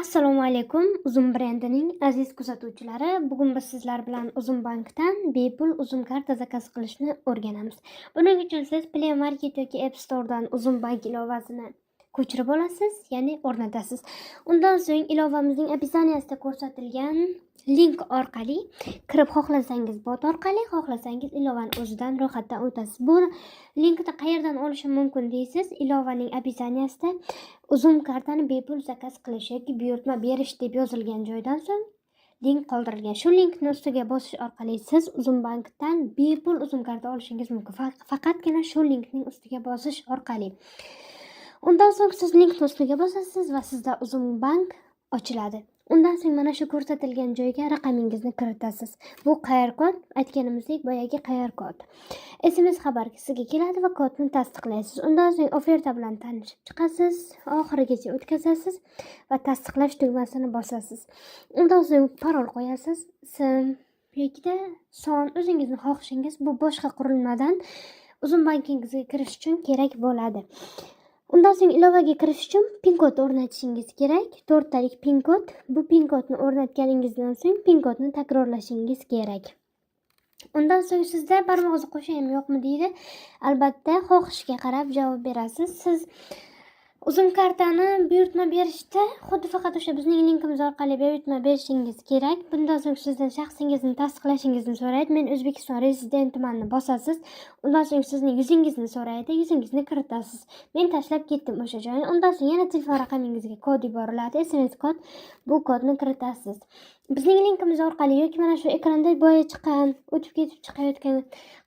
Assalomu alaykum, Uzum brendining aziz kuzatuvchilari. Bugun biz sizlar bilan Uzum bankdan bepul Uzum karta zakaz qilishni o'rganamiz. Buning uchun siz Play Market yoki App Store'dan Uzum bank ilovasini ko'chirib olasiz, ya'ni o'rnatasiz. Undan so'ng ilovamizning opitsaniyasida ko'rsatilgan link orqali kirib, xohlasangiz bot orqali, xohlasangiz ilovani o'zidan ro'yxatdan o'tasiz. Bu linkni qayerdan olishim mumkin deysiz? Ilovaning opitsaniyasida Uzum kartani bepul zakaz qilish yoki buyurtma berish deb yozilgan joydan so'ng link qoldirilgan. Shu linkni ustiga bosish orqali siz Uzum bankdan bepul Uzum karta olishingiz mumkin. Faqatgina shu linkning ustiga bosish orqali. Undan so'ng siz linkni ustiga bosasiz va sizda Uzum bank ochiladi. Undan so'ng mana shu ko'rsatilgan joyga raqamingizni kiritasiz. Bu QR kod, aytganimizdek boyagi QR kod. SMS xabar sizga keladi va kodni tasdiqlaysiz. Undan so'ng oferta bilan tanishib chiqasiz, oxirigacha o'tkazasiz va tasdiqlash tugmasini bosasiz. Undan so'ng parol qo'yasiz, ism yoki son, o'zingizning xohishingiz. Bu boshqa qurilmadan Uzum bankingizga kirish uchun kerak bo'ladi. Undan so'ng ilovaga kirish uchun PIN kod o'rnatishingiz kerak. 4 talik PIN kod. Bu PIN kodni o'rnatganingizdan so'ng PIN kodni takrorlashingiz kerak. Undan so'ng sizda barmoq izi qo'shaymi yo'qmi deydi. Albatta, xohishga qarab javob berasiz. Siz Uzum kartani buyurtma berishda xuddi faqat o'sha bizning linkimiz orqali buyurtma berishingiz kerak. Bundan so'ng sizdan shaxsingizni tasdiqlashingizni so'raydi. Men O'zbekiston rezidentimanni bosasiz. Undan so'ng sizning yuzingizni so'raydi. Yuzingizni kiritasiz. Men tashlab ketdim o'sha joyni. Undan so'ng yana telefon raqamingizga kod yuboriladi. SMS kod. Bu kodni kiritasiz. Bizning linkimiz orqali yoki mana shu ekranda boya chiqqan, o'tib ketib chiqayotgan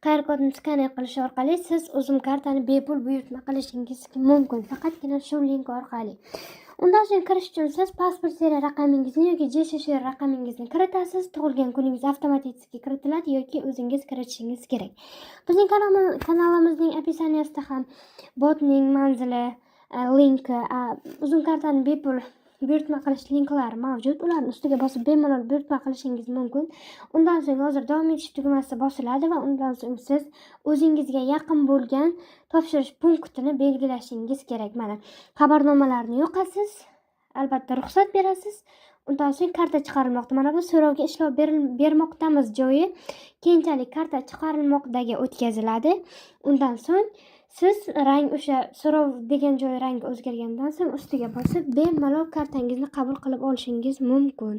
QR kodni skaner qilish orqali siz Uzum kartani bepul buyurtma qilishingiz mumkin. Faqatgina shu link orqali. Undan so'ng kirish uchun siz pasport seriya raqamingizni yoki JSHR raqamingizni kiritasiz. Tug'ilgan kuningiz avtomatik kiritiladi yoki o'zingiz kiritishingiz kerak. Bizning kanalimizning opitsaniyasida ham botning manzili, linki, Uzum kartani bepul buyurtma qilish linklari mavjud. Ularni ustiga bosib bemalol buyurtma qilishingiz mumkin. Undan so'ng hozir davom etish tugmasi bosiladi va undan so'ng siz o'zingizga yaqin bo'lgan topshirish punktini belgilashingiz kerak. Mana xabarnomalarni yo'qasiz, albatta ruxsat berasiz. Undan so'ng karta chiqarilmoqda. Mana bu so'rovga ishlov bermoqdamiz joyi keyinchalik karta chiqarilmoqdaga o'tkaziladi. Undan so'ng siz rang o'sha so'rov degan joy rangi o'zgargandan so'ng ustiga bosib bemalol kartangizni qabul qilib olishingiz mumkin.